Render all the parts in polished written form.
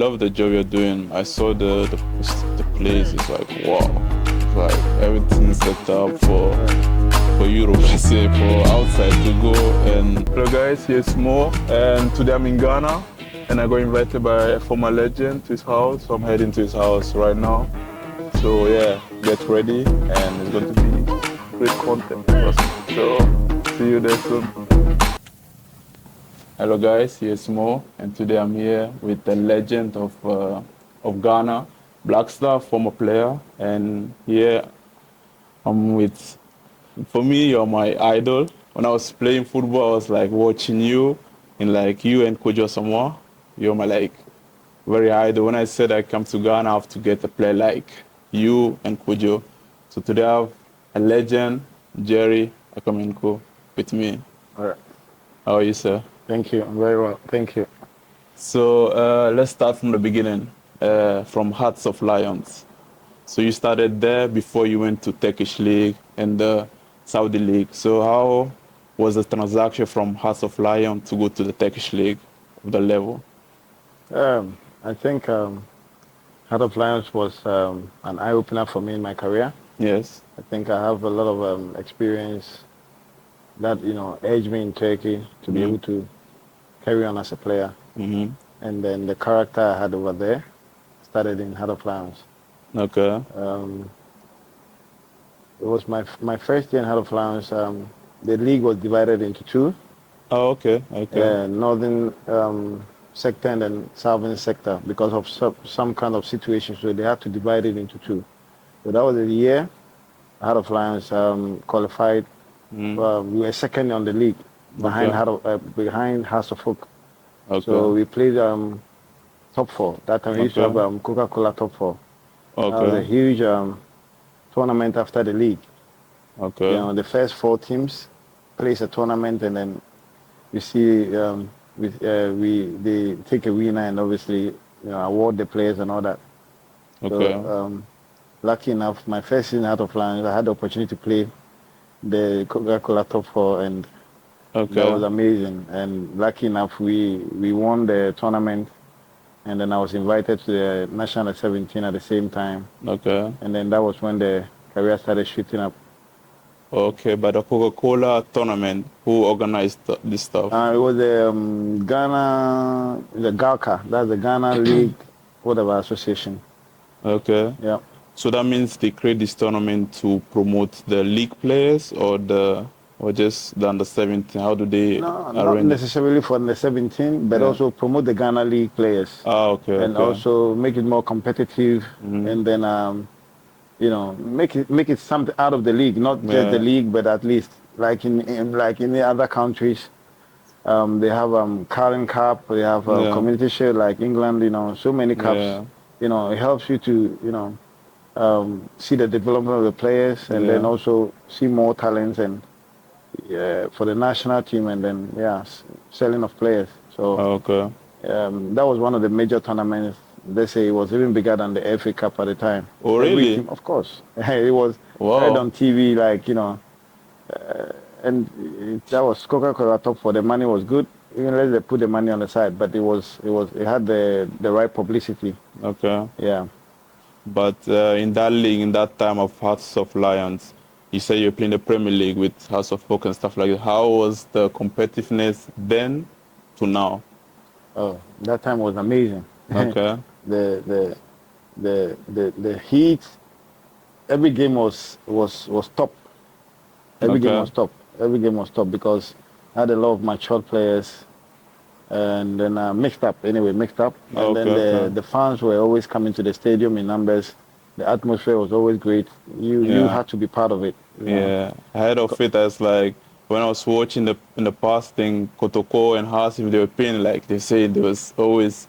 Love the job you're doing. I saw the place. It's like wow, it's like everything's set up for Europe, let's say, for outside to go. And hello guys, here's Mo, and today I'm in Ghana, and I got invited by a former legend to his house. So I'm heading to his house right now. So yeah, get ready, and it's going to be great content for us. So see you there soon. Hello guys, here's Mo, and today I'm here with the legend of Ghana, Blackstar, former player, and here I'm with, for me, you're my idol. When I was playing football, I was like watching you, and like you and Kojo Samoa, you're my like very idol. When I said I come to Ghana, I have to get a player like you and Kojo. So today I have a legend, Jerry Akaminko, with me. All right. How are you, sir? Thank you. I'm very well. Thank you. So let's start from the beginning, from Hearts of Lions. So you started there before you went to Turkish League and the Saudi League. So how was the transaction from Hearts of Lions to go to the Turkish League of the level? I think Heart of Lions was an eye-opener for me in my career. Yes. I think I have a lot of experience that edged me in Turkey to be able to carry on as a player. Mm-hmm. And then the character I had over there started in Heart of Lions. Okay. It was my first year in Heart of Lions. The league was divided into two. Oh, okay. Okay. Northern sector and then southern sector because of some kind of situation. So they had to divide it into two. So that was the year Heart of Lions qualified. We were second on the league behind behind House of Hook. Okay. So we played top four. That time we used to have Coca-Cola top four. Okay. That was a huge tournament after the league. Okay. The first four teams plays a tournament, and then you see they take a winner and obviously award the players and all that. Okay. So lucky enough, my first season Out of Lions, I had the opportunity to play the Coca-Cola top four, and that was amazing. And lucky enough, we won the tournament, and then I was invited to the national 17 at the same time. Okay. And then that was when the career started shooting up. Okay, but the Coca-Cola tournament, who organized this stuff? It was the Ghana, the GALCA, that's the Ghana League, whatever association. Okay. Yeah. So that means they create this tournament to promote the league players or just the under 17? How do they No, arrange? not necessarily for the 17, but also promote the Ghana League players. Ah, okay. And also make it more competitive, and then make it something out of the league, not just the league, but at least like in the other countries, they have Carling Cup, they have Community Shield like England, so many cups. It helps you to see the development of the players, and then also see more talents and for the national team, and then selling of players. So that was one of the major tournaments. They say it was even bigger than the FA Cup at the time. Oh, really? Team, of course. It was heard on TV, and that was Coca-Cola top four. The money was good. Even let they put the money on the side, but it had the right publicity. Okay. Yeah. But in that league, in that time of Hearts of Lions, you say you're playing the Premier League with House of Folk and stuff like that. How was the competitiveness then to now? Oh, that time was amazing. Okay. The heat. Every game was top. Every game was top. Every game was top because I had a lot of mature players, and then mixed up. And then the fans were always coming to the stadium in numbers. The atmosphere was always great. You had to be part of it. Yeah, ahead of it, as like when I was watching in the past thing, Kotoko and Haas, if they were playing, like they say there was always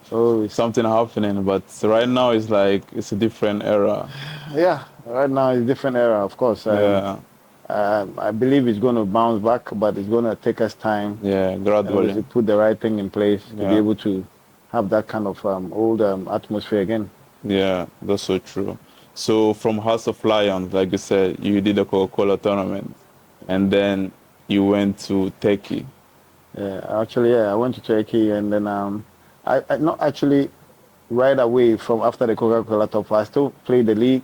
something happening. But right now it's like it's a different era. Yeah, right now it's a different era, of course. I believe it's going to bounce back, but it's going to take us time. Yeah, gradually. To put the right thing in place to be able to have that kind of old atmosphere again. Yeah, that's so true. So from House of Lions, like you said, you did a Coca-Cola tournament, and then you went to Turkey. I went to Turkey, and then I not actually right away from after the Coca-Cola Top 4. I still played the league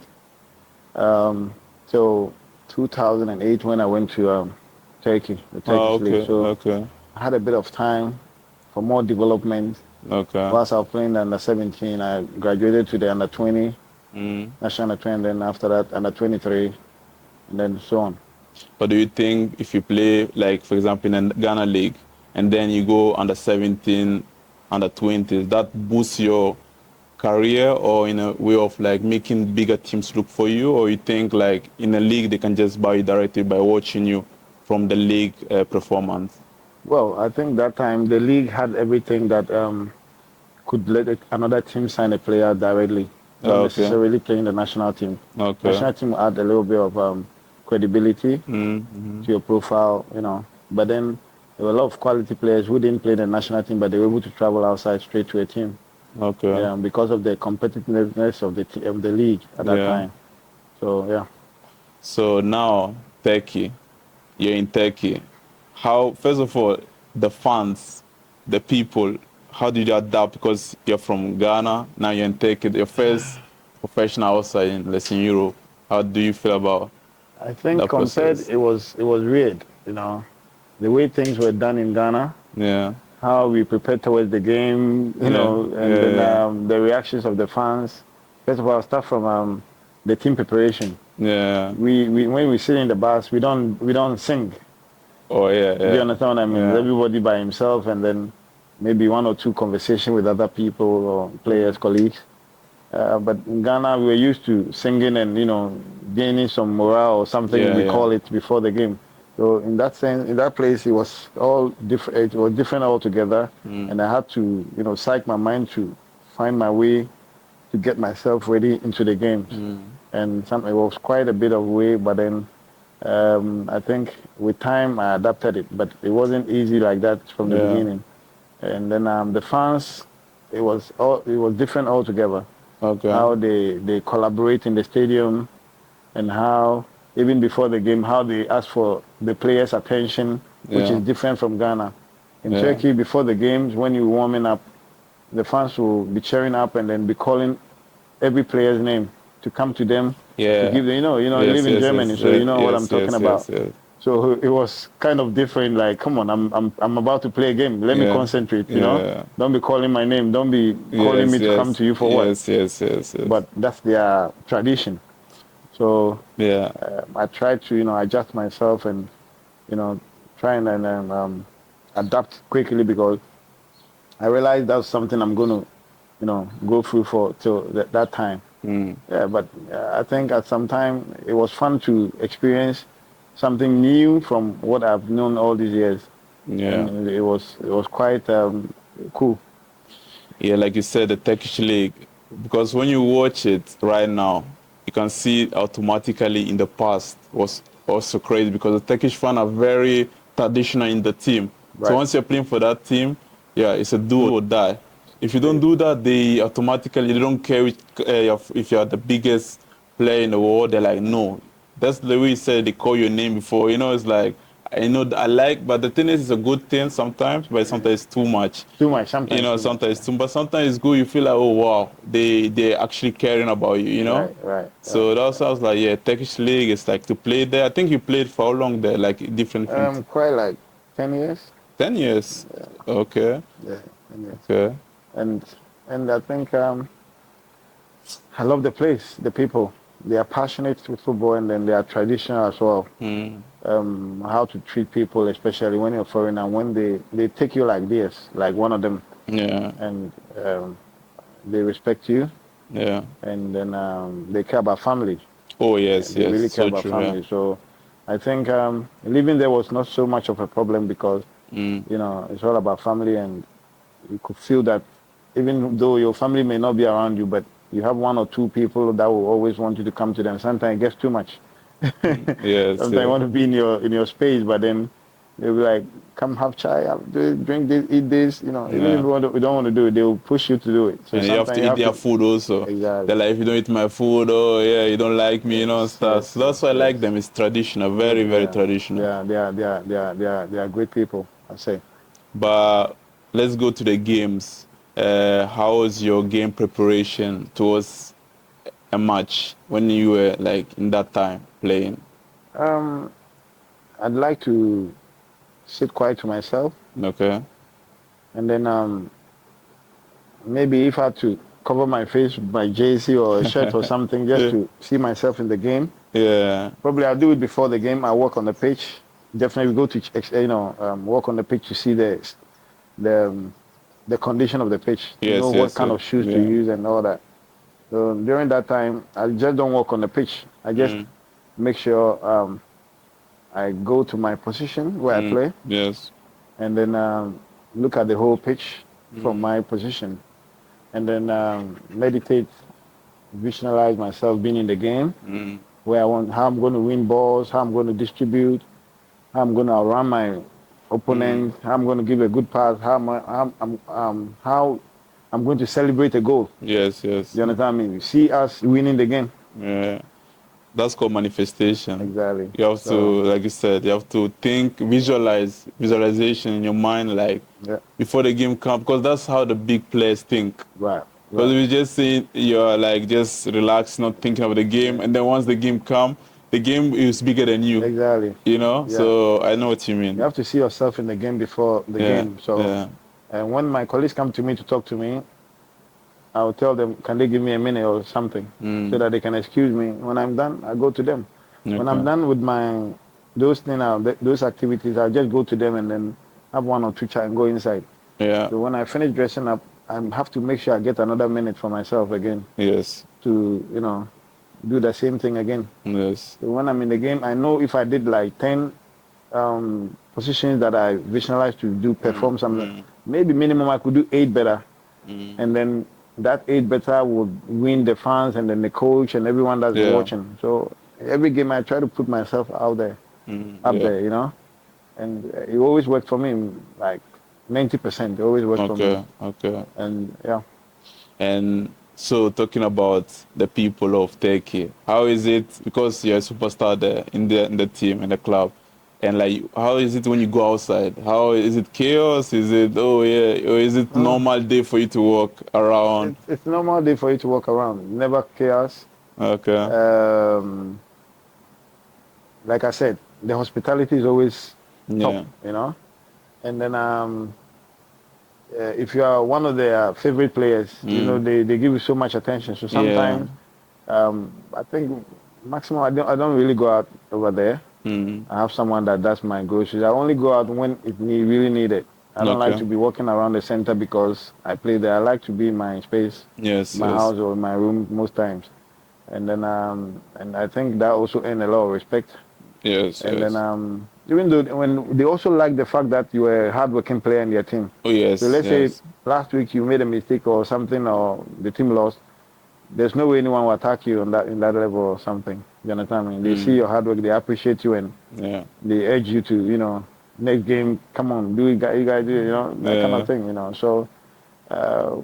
till 2008 when I went to Turkey, the Oh, Turkish league. okay, So okay, I had a bit of time for more development. okay. Whilst I was playing the under 17, I graduated to the under 20, Mm. national under 20, and then after that under 23, and then so on. But do you think if you play, like, for example, in a Ghana league, and then you go under 17, under 20s, that boosts your career, or in a way of like making bigger teams look for you? Or you think like in a league they can just buy you directly by watching you from the league performance? Well, I think that time the league had everything that could let another team sign a player directly, not Okay, necessarily playing the national team. okay. National team add a little bit of credibility Mm-hmm. to your profile, But then there were a lot of quality players who didn't play the national team, but they were able to travel outside straight to a team. Okay, Yeah, because of the competitiveness of the league at that yeah. time. So yeah. So now, Turkey, you're in Turkey. How, first of all, the fans, the people, how did you adapt? Because you're from Ghana, now you're in Turkey, your first professional outside in, let's say, Europe. How do you feel about I think that compared, process? it was weird, the way things were done in Ghana, Yeah, how we prepared towards the game, yeah, and yeah, then yeah, the reactions of the fans. First of all, I'll start from the team preparation. yeah. We when we sit in the bus, we don't sing. Oh, yeah, Do you yeah, understand what I mean? yeah. Everybody by himself, and then maybe one or two conversation with other people or players, colleagues. But in Ghana, we were used to singing and gaining some morale or something Yeah, we yeah. call it before the game. So in that sense, in that place, it was all different. It was different altogether, and I had to psych my mind to find my way to get myself ready into the games. And it was quite a bit of way, but then I think with time I adapted it, but it wasn't easy like that from the Yeah. beginning. And then the fans, it was different altogether. Okay. How they collaborate in the stadium, and how even before the game, how they ask for the players' attention, which Yeah. is different from Ghana. In Yeah. Turkey, before the games, when you're warming up, the fans will be cheering up and then be calling every player's name to come to them to Yeah. give them. You Yes, live in yes, yes, Germany, so you know what I'm yes, talking yes, about. yes, yes. So it was kind of different. Like, come on, I'm about to play a game. Let me Yeah. concentrate. Yeah. Don't be calling my name. Don't be calling Yes, me to come yes, to you for what. yes, yes, yes, yes. But that's their tradition. So Yeah. I tried to adjust myself and try and adapt quickly, because I realized that's something I'm going to go through for till that time. Mm. Yeah, but I think at some time it was fun to experience something new from what I've known all these years, Yeah. and it was quite cool. Yeah, like you said, the Turkish league, because when you watch it right now, you can see automatically in the past was also crazy because the Turkish fans are very traditional in the team. So Right. once you're playing for that team, yeah, it's a do or die. If you don't do that, they don't care if you're the biggest player in the world. They're like, no. That's the way you said they call your name before. It's like, I know I like, but the thing is, it's a good thing sometimes, but sometimes it's too much. Too much, sometimes too much. Sometimes too, but sometimes it's good. You feel like, oh wow, they're actually caring about you. Right, right, right. So that's why I was like, yeah, Turkish league is like to play there. I think you played for how long there? Like different Quite like 10 years. 10 years. Yeah, Okay, yeah, 10 years. okay, And I think I love the place, the people. They are passionate with football, and then they are traditional as well. mm, How to treat people, especially when you're foreign, and when they take you like this, like one of them, yeah, and they respect you, yeah. and then they care about family. Oh yes, They yes, really care so about true. Yeah. family. So I think living there was not so much of a problem, because Mm, it's all about family, and you could feel that even though your family may not be around you, but you have one or two people that will always want you to come to them. Sometimes it gets too much. yes, Sometimes you yes. want to be in your space, but then they'll be like, "Come have chai, drink this, eat this." Even if Yeah. we don't want to do it, they will push you to do it. So And you have sometimes to you eat have their to. food also. They're Exactly. like, if you don't eat my food, oh yeah, you don't like me, and Yes, stuff. yes, So that's yes, why I like yes. them. It's traditional, very, very Yeah, traditional. they are great people, I say. But let's go to the games. how was your game preparation towards a match when you were like in that time playing? I'd like to sit quiet to myself, Okay. and then maybe if I had to cover my face with my jersey or a shirt or something just to see myself in the game. Yeah. Probably I'll do it before the game. I walk on the pitch. Definitely go to walk on the pitch to see the the condition of the pitch. To know Yes, what yes, kind yes. of shoes to Yeah. use and all that. So during that time, I just don't walk on the pitch. I just make sure I go to my position where I play, Yes. and then look at the whole pitch from my position, and then meditate, visualize myself being in the game, where I want, how I'm going to win balls, how I'm going to distribute, how I'm going to outrun my opponent, how I'm going to give a good pass, how I'm going to celebrate a goal. Yes, yes. You understand me? See us winning the game. Yeah. That's called manifestation. Exactly. You have to, like you said, you have to think, visualization in your mind, like before the game comes, because that's how the big players think. Right. Because we just see you're like just relaxed, not thinking of the game, and then once the game comes, the game is bigger than you. Exactly. You know, so I know what you mean. You have to see yourself in the game before the game. So, and when my colleagues come to me to talk to me, I'll tell them, can they give me a minute or something so that they can excuse me. When I'm done, I go to them. Okay. When I'm done with those activities, I'll just go to them and then have one or two chats and go inside. Yeah. So when I finish dressing up, I have to make sure I get another minute for myself again. Yes. To, do the same thing again. Yes. So when I'm in the game, I know if I did like 10 positions that I visualized to perform something, maybe minimum I could do 8 better. And then that 8 better would win the fans and then the coach and everyone that's watching. So every game I try to put myself out there, up there, and it always worked for me, like 90%. It always worked for me. Okay. And And so talking about the people of Turkey, how is it, because you're a superstar there in the team, in the club, and like, how is it when you go outside? How is it chaos? Is it, or is it normal day for you to walk around? It's normal day for you to walk around. Never chaos. Okay. Like I said, the hospitality is always top, And then if you are one of their favorite players, they give you so much attention. So sometimes, I think maximum I don't really go out over there. I have someone that does my groceries. I only go out when it really needed. I don't like to be walking around the center because I play there. I like to be in my space, my house or my room most times. And then and I think that also earned a lot of respect. Yes. And then even though when they also like the fact that you were a hardworking player in their team. Oh yes. So let's say last week you made a mistake or something, or the team lost. There's no way anyone will attack you in that level or something. You understand me? They see your hard work, they appreciate you, and they urge you to, next game, come on, do it, you guys do it, that kind of thing, So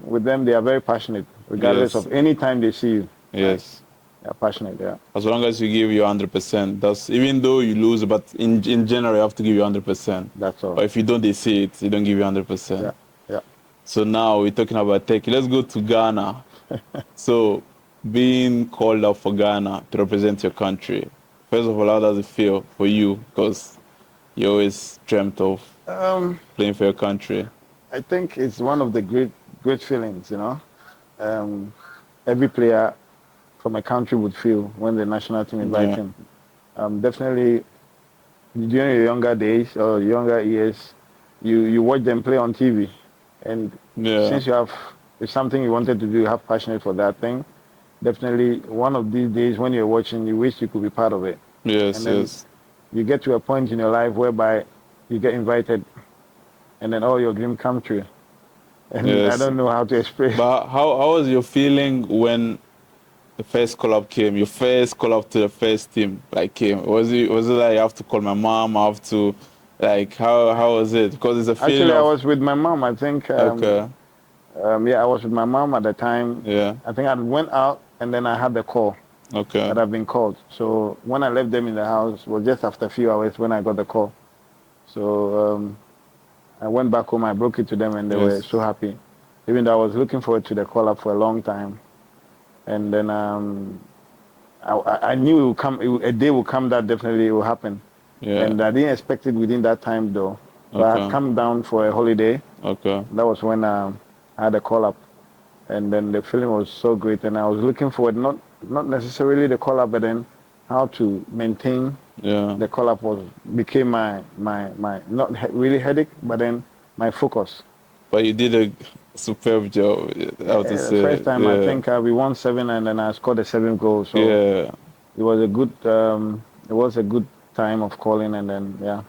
with them, they are very passionate, regardless of any time they see you. Yes. They're passionate, As long as you give your 100%, that's, even though you lose, but in general, you have to give your 100%. That's all. Or if you don't, they see it, you don't give your 100%. Yeah. So now we're talking about Turkey. Let's go to Ghana. So, being called up for Ghana to represent your country, first of all, how does it feel for you? Because you always dreamt of playing for your country. I think it's one of the great feelings, every player from a country would feel when the national team invites him. Definitely, during your younger days or younger years, you watch them play on TV, and since it's something you wanted to do, you have passionate for that thing. Definitely, one of these days when you're watching, you wish you could be part of it. Yes, and then you get to a point in your life whereby you get invited, and then all your dreams come true. And I don't know how to explain. But how was your feeling when the first call-up came, your first call-up to the first team came? Was it like, I have to call my mom, I have to, like, how was it? Because it's a feeling. Actually, I was with my mom, I think. Okay. I was with my mom at the time. Yeah. I think I went out and then I had the call. Okay. That I've been called. So when I left them in the house, it was just after a few hours when I got the call. So I went back home, I broke it to them, and they were so happy. even though I was looking forward to the call-up for a long time. And then I knew it would come, a day will come that definitely it will happen. Yeah. And I didn't expect it within that time though. So I had Okay. come down for a holiday. Okay. That was when I had a call-up. And then the feeling was so great. And I was looking forward, not necessarily the call-up, but then how to maintain Yeah. the call-up became my not really headache, but then my focus. But you did a superb job. I have to The first say. time I Yeah. think we won 7, and then I scored a 7th goal. So Yeah. it was a good time of calling, and then yeah.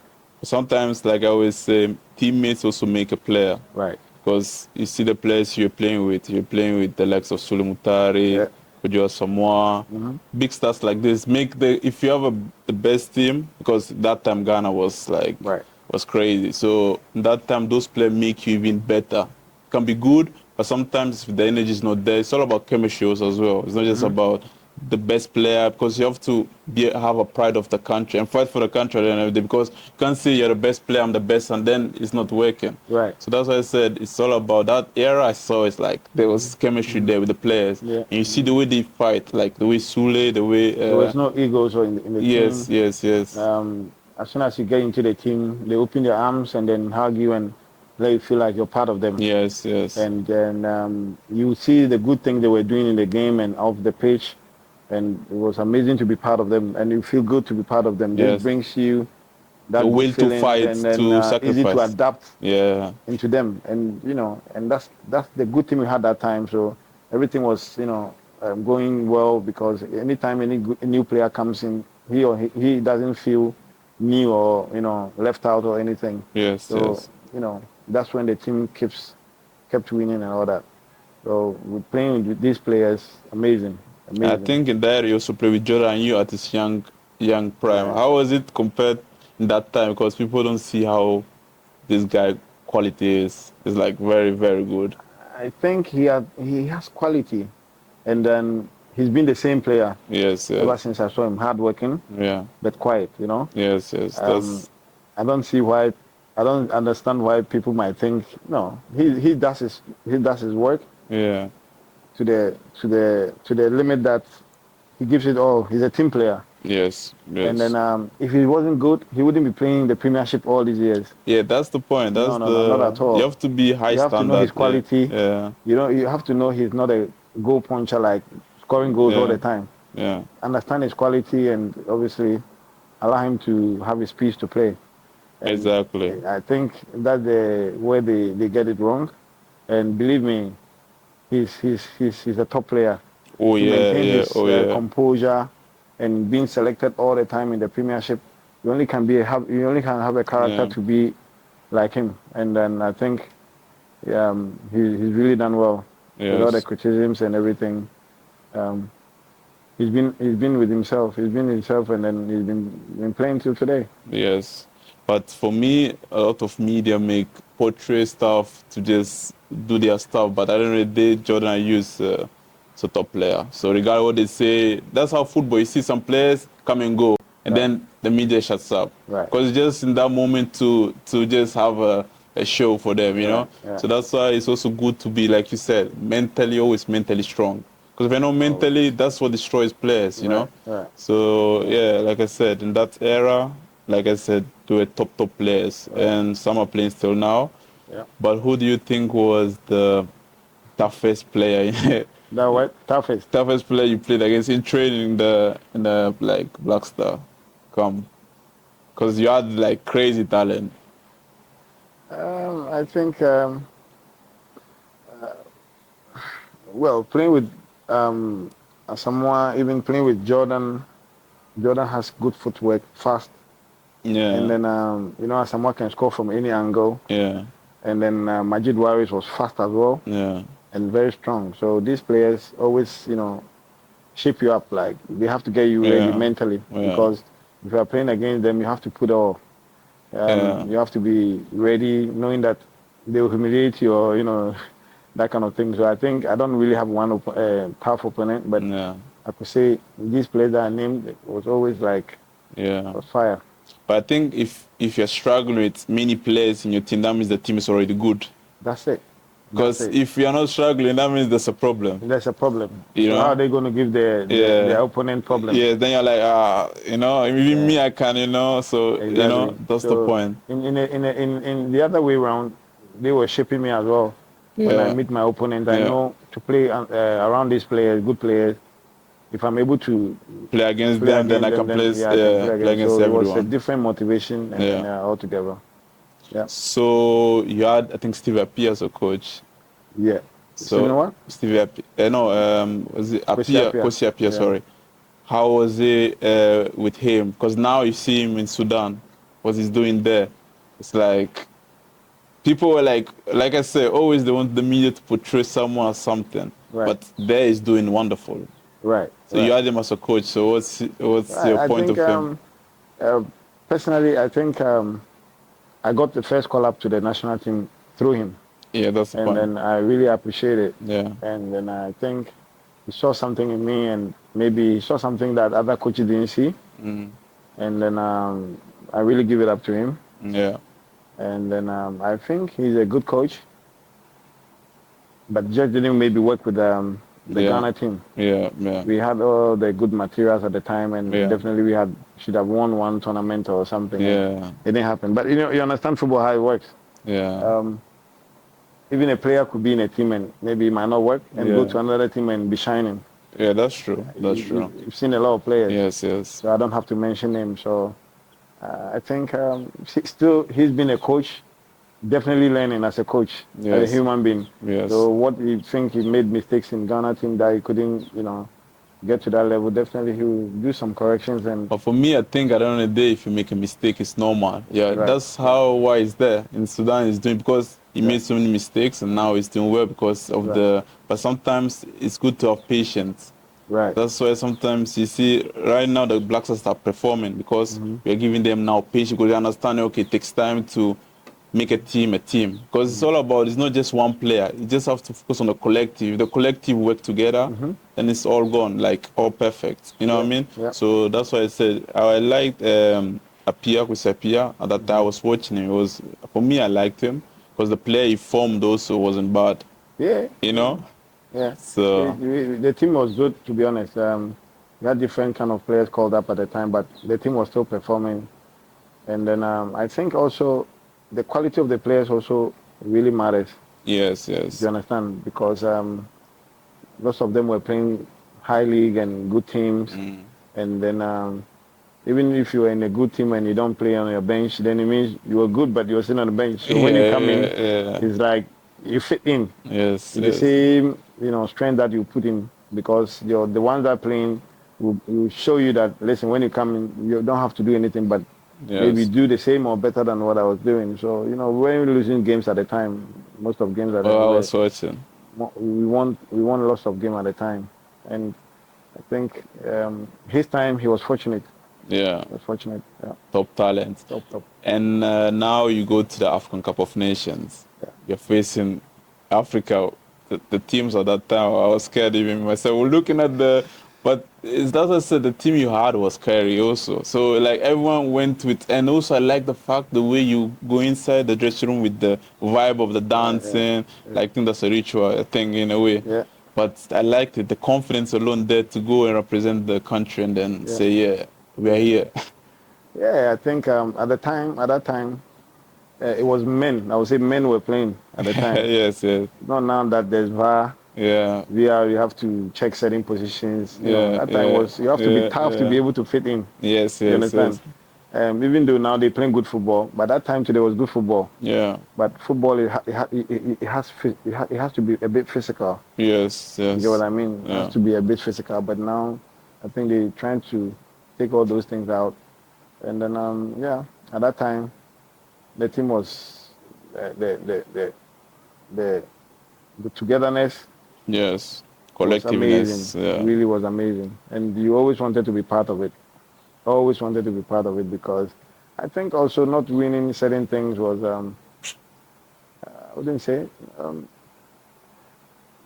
Sometimes, like I always say, teammates also make a player. Right. Because you see the players you're playing with the likes of Sule Mutari, Yeah. Kojo Samoa, big stars like this. If you have the best team, because that time Ghana was Right. was crazy. So that time those players make you even better. Can be good, but sometimes if the energy is not there, it's all about chemistry as well. It's not just about the best player, because you have to have a pride of the country and fight for the country at the end of the day, because you can't say you're the best player, I'm the best, and then it's not working. Right. So that's why I said it's all about that era. I saw it's like there was chemistry there with the players. Yeah. And you see the way they fight, like the way Sule, the way... There was no egos in the yes, team. yes. As soon as you get into the team, they open their arms and then hug you and let you feel like you're part of them. Yes. And then you see the good thing they were doing in the game and off the pitch, and it was amazing to be part of them, and you feel good to be part of them. Yes. This brings you that The will good feeling, to fight, and then to sacrifice. easy to adapt Yeah. into them, and and that's the good thing we had that time. So everything was going well, because anytime any new player comes in, he doesn't feel new or left out or anything. Yes, So yes. that's when the team kept winning and all that. So we're playing with these players, amazing. I think in that you also play with Jordan and you at his young prime. Right. How was it compared in that time? Because people don't see how this guy quality is. It's like very, very good. I think he has quality, and then he's been the same player Yes. ever since I saw him. Hardworking, Yeah. but quiet. Yes. I don't see why. I don't understand why people might think no. He does his work. Yeah. To the limit that he gives it all. He's a team player. Yes. And then if he wasn't good, he wouldn't be playing the Premiership all these years. Yeah, that's the point. No, not at all. You have to be high standard. You have to know his quality. Yeah. You have to know he's not a goal puncher, like scoring goals all the time. Yeah. Understand his quality and obviously allow him to have his piece to play. And exactly. I think that's the way they get it wrong. And believe me, he's a top player. Oh to yeah, maintain yeah. his composure and being selected all the time in the Premiership, you only can have a character to be like him. And then I think he's really done well with all the criticisms and everything. He's been with himself. He's been himself, and then he's been playing till today. Yes, but for me, a lot of media make portray stuff to just do their stuff. But at the end of the day, Jordan use a top player. So regardless what they say, that's how football. You see some players come and go, and then the media shuts up. Right. Because just in that moment to just have a show for them, you know. Yeah. So that's why it's also good to be, like you said, always mentally strong. Because if you're not mentally, that's what destroys players, you know. Right. So yeah, like I said, in that era, like I said, they were top players, and some are playing still now. Yeah. But who do you think was the toughest player? That what? Toughest player you played against in training in the like Black Star? Because you had like crazy talent. I think well, playing with someone, even playing with Jordan has good footwork, fast. Yeah. And then Asamoah can score from any angle. Yeah. And then Majid Waris was fast as well. Yeah. And very strong. So these players always, shape you up. Like they have to get you ready mentally, because if you are playing against them, you have to put all. You have to be ready, knowing that they will humiliate you, or that kind of thing. So I think I don't really have one tough opponent, but I could say these players that I named was always like was fire. But I think if you're struggling with many players in your team, that means the team is already good. That's it. Because if you are not struggling, that means there's a problem. There's a problem. You so know? how are they going to give their opponent problem? Yeah, then you're like, even me, I can, so, Exactly. that's the point. In the other way around, they were shaping me as well. When I meet my opponent, I know to play around these players, good players. If I'm able to play against them, then I can play against so everyone. It was a different motivation and altogether. Yeah. So you had, I think, Steve Appiah as a coach. Yeah. So what? Steve Appiah, was it Appiah? Kosi Appiah, sorry. How was it with him? Because now you see him in Sudan, what he's doing there. It's like people were like I said, always they want the media to portray someone as something, but there he's doing wonderful. Right. So you had him as a coach. So what's your point of him? Personally, I think I got the first call up to the national team through him. Yeah, that's the point. And then I really appreciate it. Yeah. And then I think he saw something in me, and maybe he saw something that other coaches didn't see. And then I really give it up to him. Yeah. And then I think he's a good coach, but just didn't maybe work with the Ghana team. Yeah. We had all the good materials at the time, and definitely we should have won one tournament or something. Yeah. It didn't happen. But you understand football, how it works. Yeah. Even a player could be in a team and maybe it might not work and go to another team and be shining. Yeah, that's true. That's true. You've seen a lot of players. Yes. So I don't have to mention him. So I think he's been a coach, definitely learning as a coach, as a human being. Yes. So what you think he made mistakes in Ghana team that he couldn't, get to that level, definitely he will do some corrections. But for me, I think at the end of the day, if you make a mistake, it's normal. Yeah, that's why he's there. In Sudan, he's doing because he made so many mistakes and now he's doing well because of but sometimes it's good to have patience. Right. That's why sometimes you see right now the Black Stars are performing because we're giving them now patience because they understand, okay, it takes time to make a team. Because it's all about, it's not just one player. You just have to focus on the collective. If the collective work together, then it's all gone, like all perfect. You know what I mean? Yeah. So that's why I said I liked Appiah. At that time I was watching him. For me, I liked him because the player he formed also wasn't bad. Yeah. You know? Yeah. So the team was good, to be honest. We had different kind of players called up at the time, but the team was still performing. And then I think also the quality of the players also really matters. Yes. Do you understand? Because lots of them were playing high league and good teams. And then even if you were in a good team and you don't play on your bench, then it means you were good, but you were sitting on the bench. So when you come in, it's like you fit in. Yes. The same, strength that you put in, because the ones that are playing will show you that, listen, when you come in, you don't have to do anything but maybe do the same or better than what I was doing. So, when we're losing games at the time, most of games at the time. I was watching. We won lots of games at the time. And I think his time, he was fortunate. Yeah. He was fortunate. Yeah. Top talent. Top. And now you go to the African Cup of Nations. Yeah. You're facing Africa. The teams at that time, I was scared even myself. We're looking at but that's what I said, the team you had was scary also. So like everyone went with, and also I like the fact the way you go inside the dressing room with the vibe of the dancing. Like, I think that's a ritual thing in a way. Yeah. But I liked it, the confidence alone there to go and represent the country and then say, we're here. Yeah, I think at that time, it was men. I would say men were playing at the time. Yes. Not now that there's VAR. Yeah. VR, you have to check certain positions. That time was, you have to be tough to be able to fit in. Yes. You understand? Even though now they're playing good football, but that time today was good football. Yeah. But football, it has to be a bit physical. Yes. You get what I mean? It has to be a bit physical. But now, I think they're trying to take all those things out. And then, at that time, the team was the togetherness. Yes, collectiveness. It really was amazing, and you always wanted to be part of it. Always wanted to be part of it because I think also not winning certain things was I wouldn't say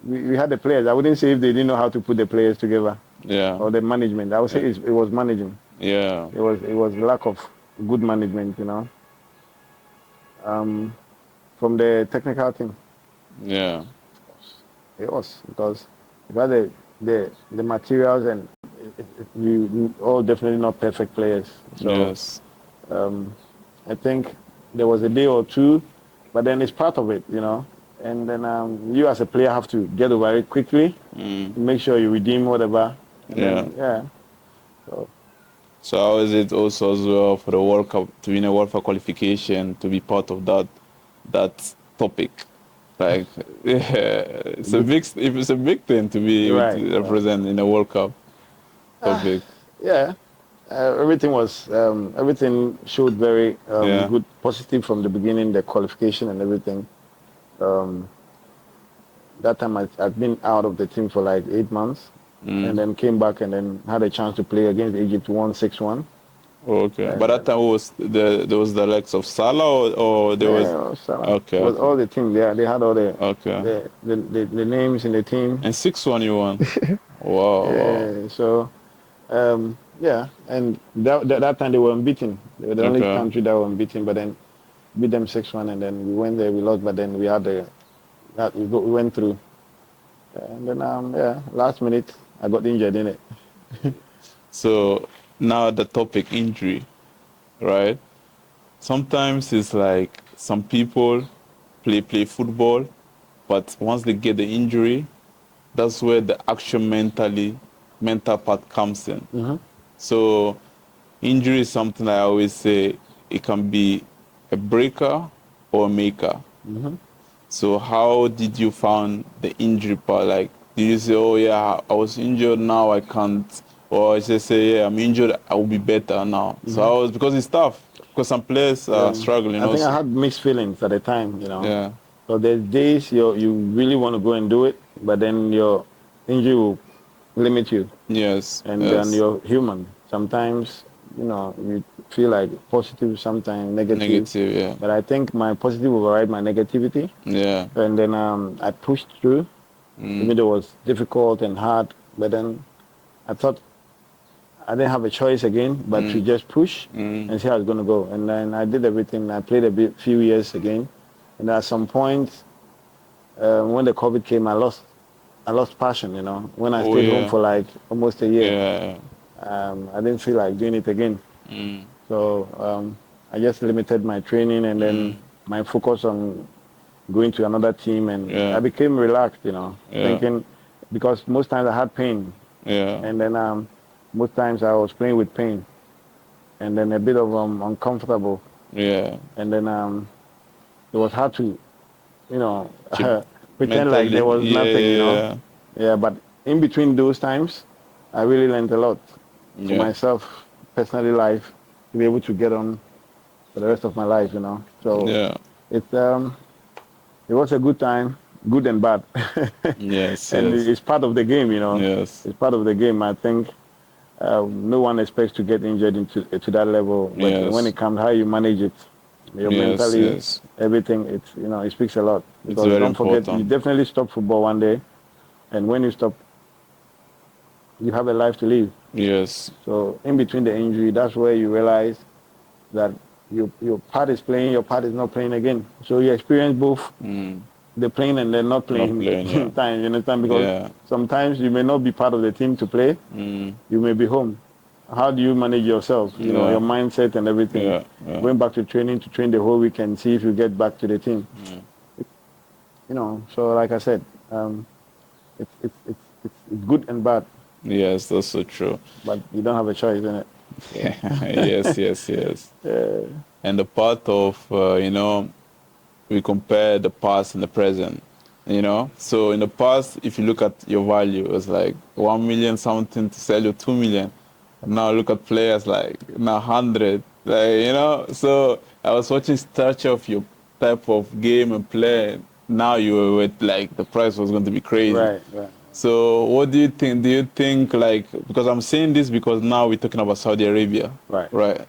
we had the players. I wouldn't say if they didn't know how to put the players together. Yeah. Or the management. I would say it was managing. Yeah. It was lack of good management, from the technical team. Yeah. It was because you had the materials and you all definitely not perfect players. So Yes. I think there was a day or two, but then it's part of it, you know. And then you as a player have to get over it quickly, make sure you redeem whatever, and Yeah. then yeah. So So how is it also as well for the World Cup to win a World Cup qualification to be part of that topic? Like, yeah, it's a big thing to be able right, to right. represent in a World Cup topic. Yeah. Everything showed very Yeah. good, positive from the beginning, the qualification and everything. Um, that time I'd been out of the team for like 8 months, and then came back and then had a chance to play against Egypt, won 6-1. Okay. But And that time was there was the likes of Salah or there was yeah, Salah. okay, It was okay. all the team there. They had all Okay. the names in the team. And 6-1 you won. Wow, wow. Yeah, so yeah, and that time they were unbeaten. They were the only Okay. country that were unbeaten, but then beat them 6-1, and then we went there, we lost, but then we had we went through. And then yeah, last minute I got injured in it. So now the topic injury, right? Sometimes it's like some people play football, but once they get the injury, that's where the action mental part comes in. So injury is something I always say it can be a breaker or a maker. So how did you find the injury part? Like, did you say, oh yeah, I was injured, now I can't? Or just say, yeah, I'm injured, I will be better now. So I was, because it's tough, because some players are Yeah, struggling I think I also. had mixed feelings at the time, you know. Yeah, So there's days you really want to go and do it, but then your injury will limit you, yes, and then yes. you're human. Sometimes, you know, you feel like positive, sometimes negative. Negative, yeah. But I think my positive override my negativity, Yeah. and then I pushed through. Even though it was difficult and hard, but then I thought I didn't have a choice again, but to just push and see how it's going to go. And then I did everything. I played few years again, and at some point, when the COVID came, I lost passion. You know, when I Oh stayed home yeah. for like almost a year, Yeah. I didn't feel like doing it again. So I just limited my training and then my focus on going to another team, and I Yeah. became relaxed. You know, Yeah. thinking because most times I had pain, Yeah. and then most times I was playing with pain, and then a bit of uncomfortable, Yeah. and then it was hard to, you know, Chip pretend like mentally. there was Yeah, nothing, you know. yeah, Yeah, but in between those times, I really learned a lot for yeah. myself, personally, life, to be able to get on for the rest of my life, you know. So Yeah. it was a good time, good and bad, Yes, and yes. it's part of the game, you know. Yes. It's part of the game. I think no one expects to get injured to that level, but when Yes. it comes how you manage it, your Yes, mentally, yes. everything, it's you know it speaks a lot. It's Because very don't forget, you important. definitely stop football one day, and when you stop, you have a life to live. Yes. So in between the injury, that's where you realize that your part is playing, your part is not playing again. So you experience both the playing and the not Not playing playing, yeah. time. You understand? Because Yeah. sometimes you may not be part of the team to play. You may be home. How do you manage yourself? You know, your Yeah. mindset and everything. Yeah. Yeah. Going back to training to train the whole week and see if you get back to the team. You know, so like I said, it's good and bad, Yes, that's so true. but you don't have a choice in it. Yes, yes, yes. So, And the part of, we compare the past and the present, So in the past, if you look at your value, it was like 1 million something to sell you 2 million. Now look at players like now 100, So I was watching structure of your type of game and play. Now you were with like the price was going to be crazy. right, right, So what do you think? Do you think like, because I'm saying this because now we're talking about Saudi Arabia, right. right?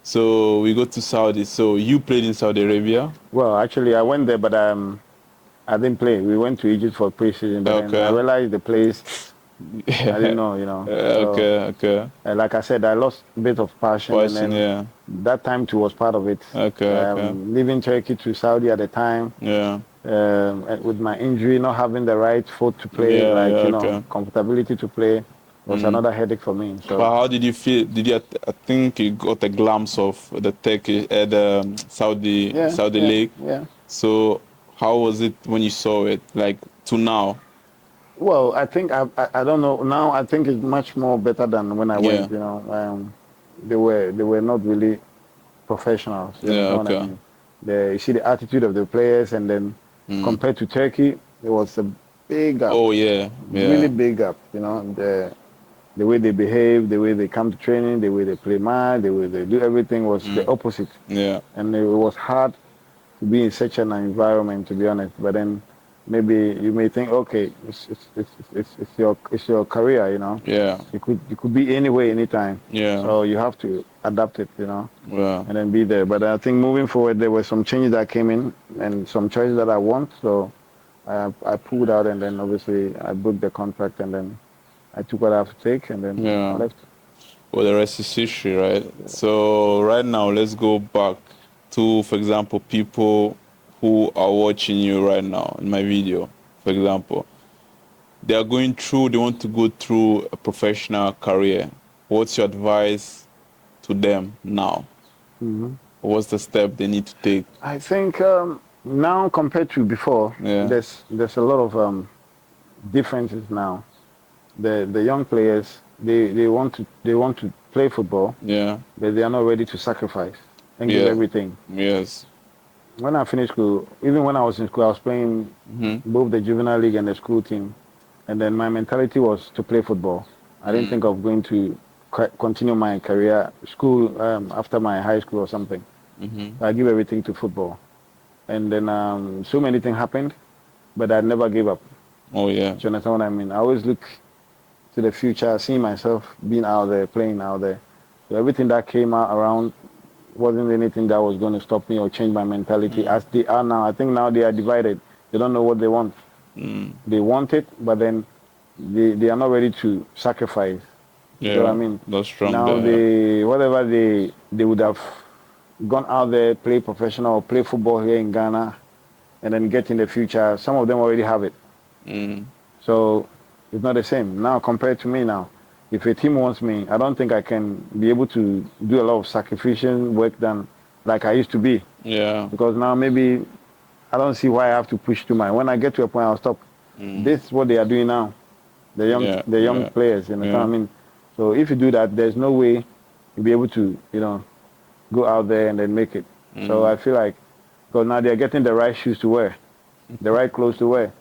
So we go to Saudi. So you played in Saudi Arabia? Well, actually, I went there, but I didn't play. We went to Egypt for pre-season, but then I Okay. realized the place I didn't know, you know. So, Okay, okay. like I said, I lost a bit of passion, and Passion, then yeah. that time too was part of it. Okay, okay. Leaving Turkey to Saudi at the time, Yeah. and with my injury, not having the right foot to play, Yeah, like, yeah, you know, okay. comfortability to play was another headache for me. But So, how did you feel? Did you? I think you got a glimpse of the Turkish, the yeah, Saudi yeah, league. yeah. So how was it when you saw it? Like to now? Well, I think I don't know now. I think it's much more better than when I Yeah. went. You know, they were not really professionals. You Yeah. understand what I Okay. mean? You see the attitude of the players, and then compared to Turkey, it was a big gap, Oh yeah. really Yeah. big gap. You know, the way they behave, the way they come to training, the way they play match, the way they do everything was the opposite, Yeah. and it was hard to be in such an environment, to be honest. But then maybe you may think, okay, it's your career, you know. Yeah. You could be anywhere, anytime. Yeah. So you have to adapt it, you know, Yeah. and then be there. But I think moving forward, there were some changes that came in and some choices that I want. So I pulled out, and then obviously I booked the contract, and then I took what I have to take, and then I Yeah. left. Well, the rest is history, right? So right now, let's go back to, for example, people who are watching you right now in my video. For example, they are going through. They want to go through a professional career. What's your advice to them now? What's the step they need to take? I think now compared to before, Yeah. there's a lot of differences now. The young players they want to play football, Yeah. but they are not ready to sacrifice and give Yeah. everything. Yes. When I finished school, even when I was in school, I was playing both the juvenile league and the school team, and then my mentality was to play football. I didn't think of going to continue my career school after my high school or something. I give everything to football, and then so many things happened, but I never gave up. Oh yeah. Do you understand what I mean? I always look to the future, seeing myself being out there, playing out there. So everything that came out around wasn't anything that was going to stop me or change my mentality as they are now. I think now they are divided. They don't know what they want. They want it, but then they are not ready to sacrifice. You know what I Yeah. mean? That's strong Now there. whatever they would have gone out there, play professional or play football here in Ghana, and then get in the future. Some of them already have it. So it's not the same now compared to me now. If a team wants me, I don't think I can be able to do a lot of sacrificial work than like I used to be. Yeah. Because now maybe I don't see why I have to push too much. When I get to a point, I'll stop. This is what they are doing now. The young Yeah. the young Yeah. players, you know what Yeah. I mean? So if you do that, there's no way you'll be able to, go out there and then make it. So I feel like because now they're getting the right shoes to wear, the right clothes to wear.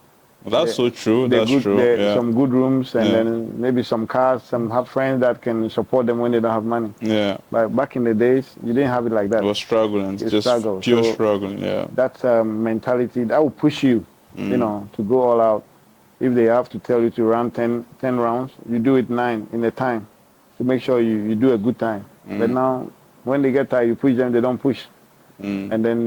That's so true. They're That's good. true. Yeah. Some good rooms, and Yeah. then maybe some cars. Some have friends that can support them when they don't have money. Yeah. But back in the days, you didn't have it like I that. was struggling. You Just struggle. pure So struggling. Yeah. that's a mentality that will push you, to go all out. If they have to tell you to run 10 rounds, you do it 9 in a time to make sure you do a good time. But now, when they get tired, you push them, they don't push. And then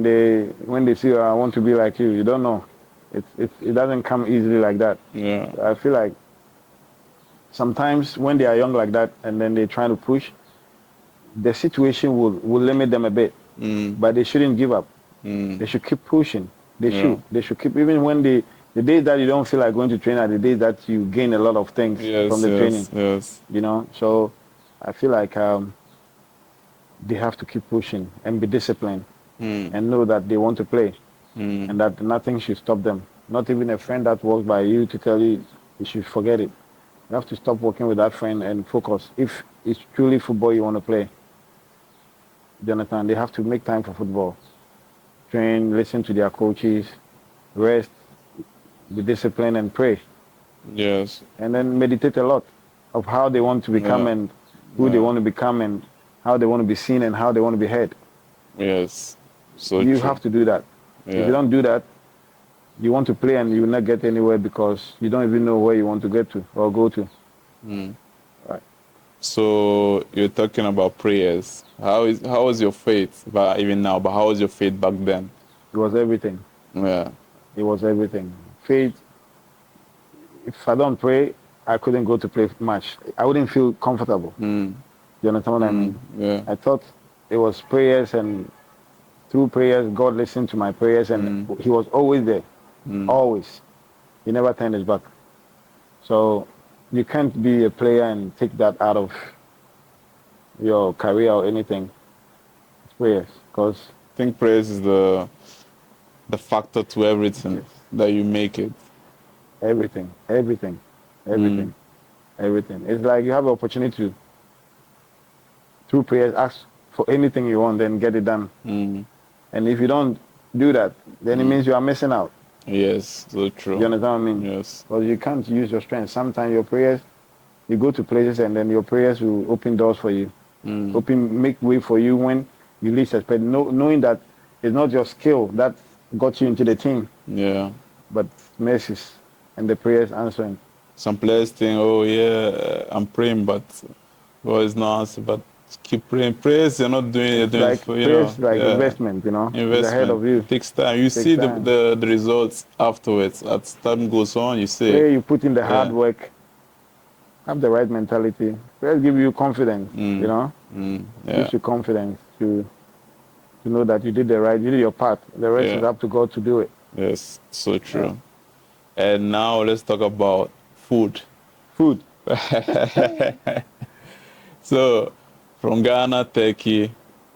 when they see, I want to be like you don't know. It doesn't come easily like that. Yeah. I feel like sometimes when they are young like that and then they're trying to push, the situation will limit them a bit. But they shouldn't give up. They should keep pushing. They should keep, even when the days that you don't feel like going to train are the days that you gain a lot of things from the training. Yes. So I feel like they have to keep pushing and be disciplined and know that they want to play and that nothing should stop them. Not even a friend that walks by you to tell you should forget it. You have to stop working with that friend and focus. If it's truly football you want to play, Jonathan, they have to make time for football. Train, listen to their coaches, rest, be disciplined and pray. Yes. And then meditate a lot of how they want to become and who they want to become and how they want to be seen and how they want to be heard. Yes. So You true. have to do that. Yeah. If you don't do that, you want to play and you will not get anywhere because you don't even know where you want to get to or go to. Right. So you're talking about prayers. How was your faith? But even now, but how was your faith back then? It was everything. Yeah. It was everything. Faith, if I don't pray, I couldn't go to play match. I wouldn't feel comfortable. You understand what I mean? Yeah. I thought it was prayers, and through prayers, God listened to my prayers, and He was always there. Always. He never turned His back. So you can't be a player and take that out of your career or anything. It's prayers, because I think praise is the factor to everything yes, that you make it. everything. It's like you have the opportunity to, through prayers, ask for anything you want, then get it done. And if you don't do that, then it means you are missing out. Yes, so true. You understand what I mean? Yes. Because you can't use your strength. Sometimes your prayers, you go to places and then your prayers will open doors for you. Make way for you when you least expect. Knowing that it's not your skill that got you into the team, Yeah. but mercies and the prayers answering. Some players think, oh yeah, I'm praying, but God is not answering. But keep praying. Prayers, you're not doing. You're doing Like for, prayers, like yeah. investment. It's Investment. ahead of you. It takes time. You see time. The results afterwards. As time goes on, you see. Prayer, you put in the hard work. Have the right mentality. Prayers give you confidence. Yeah. Gives you confidence to know that you did you did your part. The rest is up to God to do it. Yes, so true. And now let's talk about food. Food. So, from Ghana, Turkey.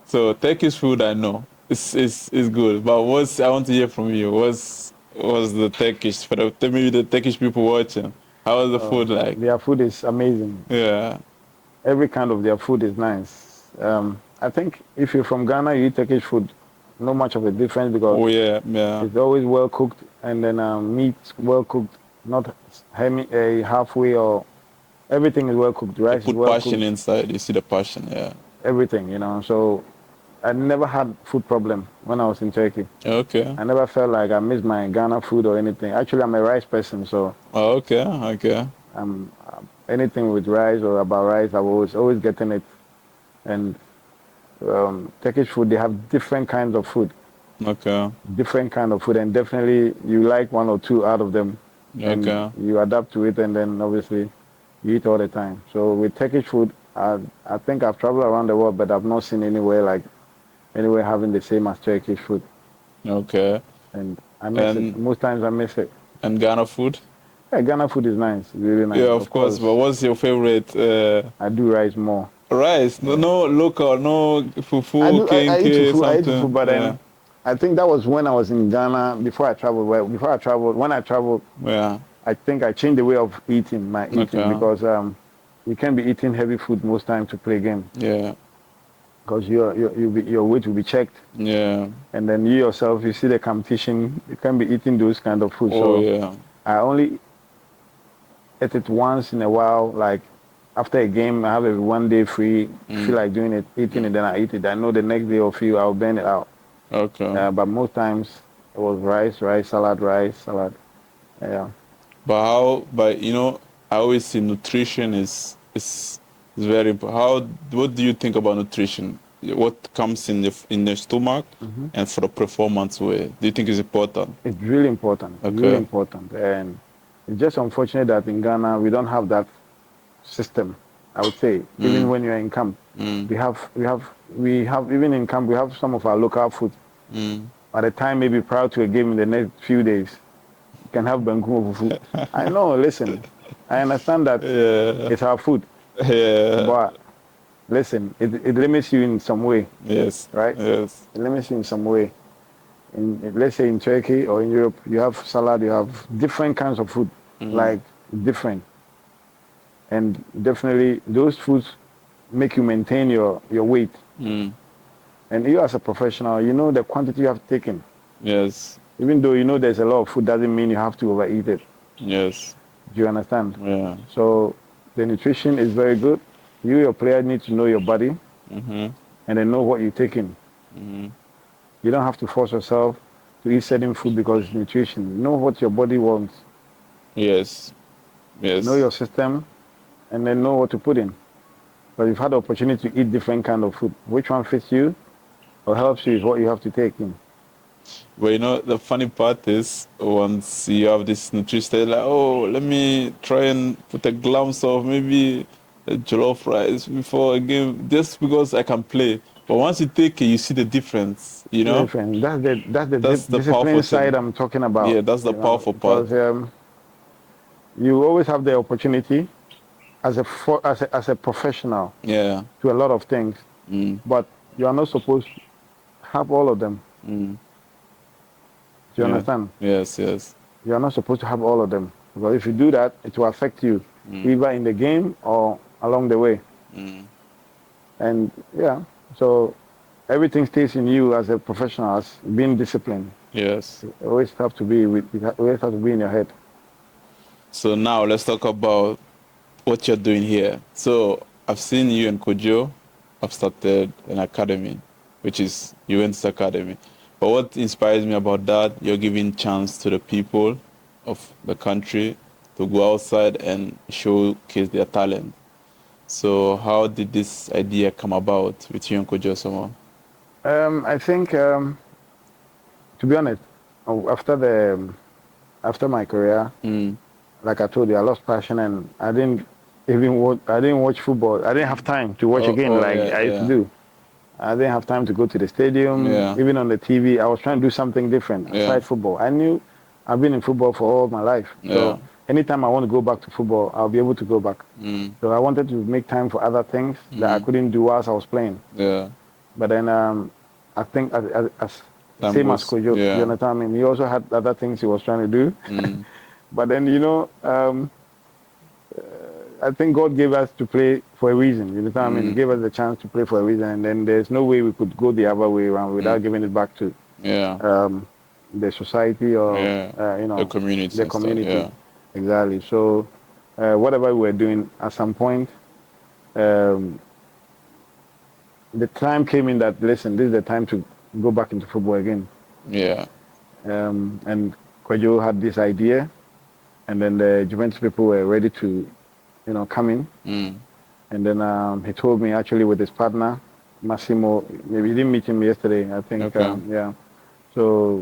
So Turkish food, I know is good. But I want to hear from you. What's the Turkish for maybe the Turkish people watching? How is the food like? Their food is amazing. Yeah. Every kind of their food is nice. I think if you're from Ghana, you eat Turkish food, not much of a difference because it's always well cooked, and then meat well cooked, not halfway, or everything is well cooked. Rice Put is well passion cooked. inside. You see the passion, yeah. Everything, So I never had food problem when I was in Turkey. Okay. I never felt like I missed my Ghana food or anything. Actually, I'm a rice person, so. Oh, okay. Anything with rice or about rice, I was always getting it. And Turkish food, they have different kinds of food. Okay. Different kind of food, and definitely you like one or two out of them. And you adapt to it, and then obviously you eat all the time. So with Turkish food, I think I've traveled around the world, but I've not seen anywhere having the same as Turkish food. Okay. And I miss it. Most times I miss it. And Ghana food? Yeah, Ghana food is nice, really nice. Yeah, of course. But what's your favorite? I do rice more. Rice? No local, no fufu, I eat fufu, something. But I think that was when I was in Ghana before I traveled. When I traveled, I think I changed the way of eating because you can't be eating heavy food most times to play game. Yeah. Because your weight will be checked. Yeah. And then you yourself, you see the competition, you can't be eating those kind of food. I only ate it once in a while, like after a game, I have a 1 day free, feel like doing it, eating it, then I eat it. I know the next day or few, I'll burn it out. Okay. But most times it was rice, salad. Yeah. But I always see nutrition is very important. What do you think about nutrition? What comes in the stomach and for the performance way? Do you think is important? It's really important. Okay. Really important. And it's just unfortunate that in Ghana we don't have that system. I would say even when you're in camp, we have even in camp we have some of our local food. By the time maybe prior to a game in the next few days, you can have banku food. I know. Listen, I understand that it's our food. Yeah. But listen, it limits you in some way. Yes. Right? Yes. It limits you in some way. Let's say in Turkey or in Europe, you have salad, you have different kinds of food, like different. And definitely those foods make you maintain your weight. And you as a professional, you know the quantity you have taken. Yes. Even though you know there's a lot of food, doesn't mean you have to overeat it. Yes. Do you understand? Yeah. So the nutrition is very good. You, your player, need to know your body and then know what you're taking. You don't have to force yourself to eat certain food because it's nutrition. Know what your body wants. Yes. Yes. Know your system and then know what to put in. But you've had the opportunity to eat different kind of food. Which one fits you or helps you is what you have to take in. But you know, the funny part is once you have this nutrition, like, oh, let me try and put a glance of maybe a jollof rice before a game, just because I can play. But once you take it, you see the difference, you know? Different. That's the That's the powerful discipline side thing. I'm talking about. Yeah, that's the powerful part. Because you always have the opportunity as a professional Yeah. to a lot of things, but you are not supposed to have all of them. Do you Yeah. understand? Yes, yes. You are not supposed to have all of them, because if you do that, it will affect you either in the game or along the way. And yeah, so everything stays in you as a professional, as being disciplined. Yes. It always have to be in your head. So now let's talk about what you're doing here. So I've seen you and Kojo have started an academy, which is Juventus Academy. But what inspires me about that, you're giving chance to the people of the country to go outside and showcase their talent. So how did this idea come about with you and Kojo Somo? I think, to be honest, after my career, like I told you, I lost passion and I didn't watch football. I didn't have time to watch again like I used to do. I didn't have time to go to the stadium, even on the TV. I was trying to do something different aside football. I knew I've been in football for all my life. So anytime I want to go back to football, I'll be able to go back. So I wanted to make time for other things that I couldn't do whilst I was playing. But then I think as same as Kojo, you understand? I mean, he also had other things he was trying to do. But then, you know, I think God gave us to play for a reason. You understand? I mean, He gave us the chance to play for a reason, and then there's no way we could go the other way around without giving it back to the society or you know, the community. The community. Exactly. So whatever we're doing, at some point, the time came in that, listen, this is the time to go back into football again. And Kojo had this idea, and then the Juventus people were ready to, you know, come in. And then he told me, actually, with his partner, Massimo, maybe he didn't meet him yesterday, I think. So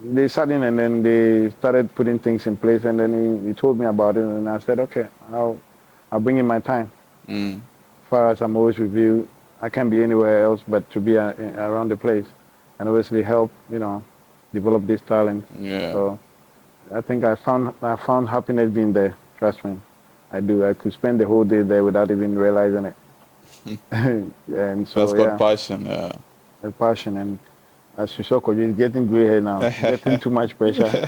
they sat in and then they started putting things in place, and then he told me about it, and I said, okay, I'll bring in my time. As far as I'm always with you, I can't be anywhere else but to be around the place and obviously help, you know, develop this talent. So I think I found happiness being there. Trust me, I do. I could spend the whole day there without even realizing it. And so that's called passion. A passion. And as you saw, Kojo is getting gray hair now, getting too much pressure.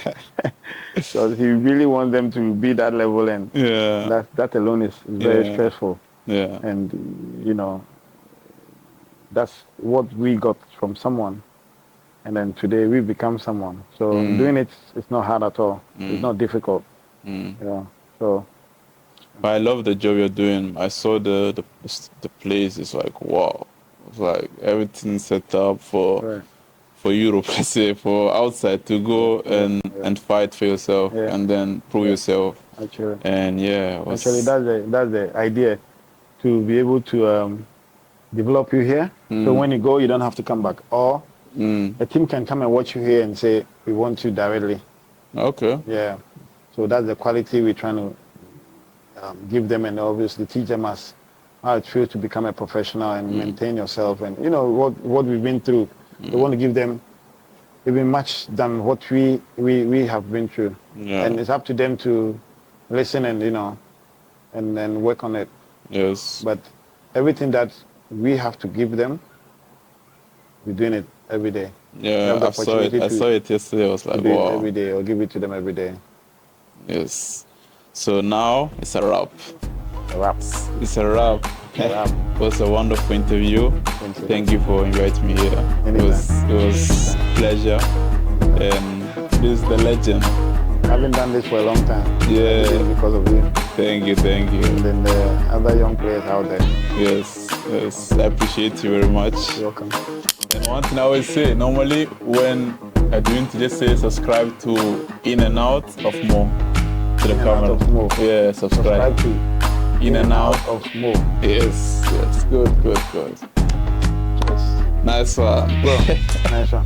So he really wants them to be that level, and that alone is very stressful. And you know, that's what we got from someone. And then today we've become someone. So doing it's not hard at all. It's not difficult. So. But I love the job you're doing. I saw the place. It's like, wow. It's like everything set up for Europe, let's say, for outside to go and fight for yourself and then prove yourself. Actually. And actually that's the idea, to be able to develop you here. So when you go, you don't have to come back. Or a team can come and watch you here and say, we want you directly. Okay. Yeah. So that's the quality we're trying to give them, and obviously teach them as how it feels to become a professional and maintain yourself. And you know what we've been through. We want to give them even much than what we have been through. And it's up to them to listen and, you know, and then work on it. Yes. But everything that we have to give them, we're doing it every day. Yeah, I saw it yesterday. I was like, wow. Every day, or give it to them every day. Yes. So now it's a wrap. It's a wrap. It was a wonderful interview. Thank you for inviting me here. It was a pleasure. And this is the legend. I haven't done this for a long time. Yeah. Because of you. Thank you. And then the other young players out there. Yes. I appreciate you very much. You're welcome. And one thing I always say, normally when I do it, just say subscribe to In and Out of More. To the camera. Of More. Yeah, subscribe to In and Out of More. Yes. Good. Yes. Nice one. Bro, nice one.